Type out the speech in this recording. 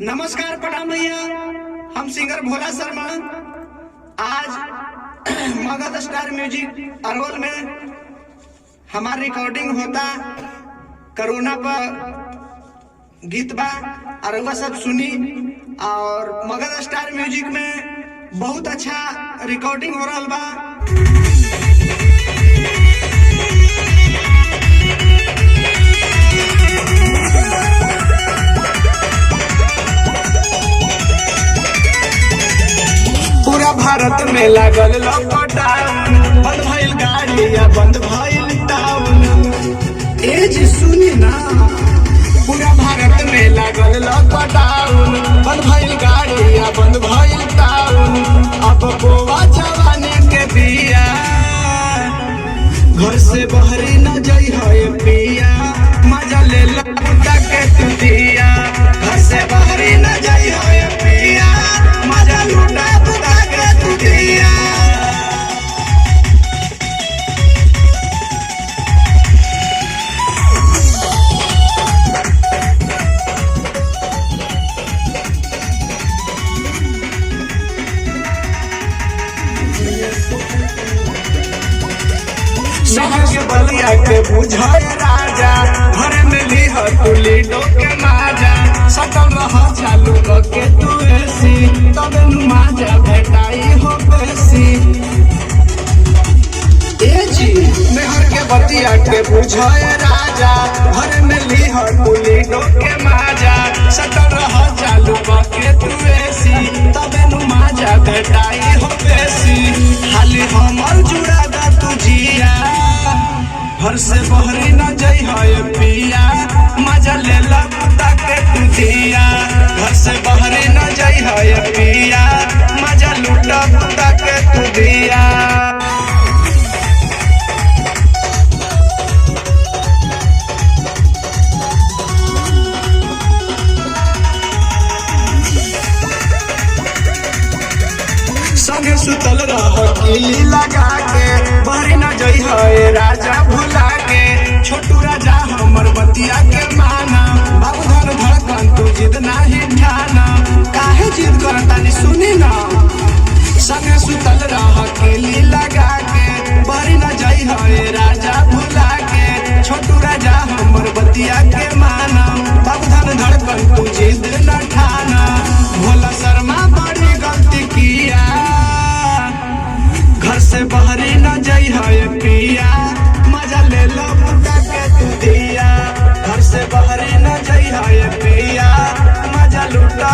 नमस्कार प्रणाम भैया, हम सिंगर भोला शर्मा। आज मगध स्टार म्यूजिक अरवल में हमारी रिकॉर्डिंग होता। कोरोना पर गीत बा अरवा सब सुनी और मगध स्टार म्यूजिक में बहुत अच्छा रिकॉर्डिंग हो रहा बा। पूरा भारत में लागल लॉकडाउन, बंद भइल गाड़ी या बंद भइल टाउन। ए जी सुनी ना, पूरा भारत में लागल लॉकडाउन, बंद भइल गाड़ी या बंद भइल टाउन। अब गोवा जवानी के दिया, घर से बहरी न जाइ है पिया, मजा ले लूटा के तू दिया। घर से बहरी न जाइ है पिया, मजा लूटा के तू दिया। शहर के बलिया के बुझाए राजा, घर में ली तू लीडो के माजा। सकल रह चालू के तू ऐसी, तब माजा भेटाई हो बेसी। ए जी मेहर के बतिया के बुझाए राजा, घर में ली तू लीडो के माजा। सकल रह चालू के तू ऐसी, तब माजा भेटाई हो बेसी। खाली हमर जुड़ा दा तू जिया, घर से बहरी न जाइ है पिया, मजा ले लूटा के तू दिया। घर से बहरी न जाइ है पिया, मजा लूटा के तू दिया। संगे सुतल रह किली लगा के, बहरी न जाइ है राजा भुला के। छोटू राजा हमर बतिया के माना, बाबू धन धड़कन तू जिद नाही ठाना। काहे जिद करतानी सुनी ना, संगे सुतल रह किली लगा के, बहरी न जाइ है राजा भुला के। छोटू राजा हमर बतिया के माना, बाबू धन धड़कन तू जिद न ठाना। भोला शर्मा बड़ी गलती किया, घर से बहरी न जाइ है पिया, मजा ले लूटा के तू दिया। घर से बहरी न जाइ है पिया, मजा लूटा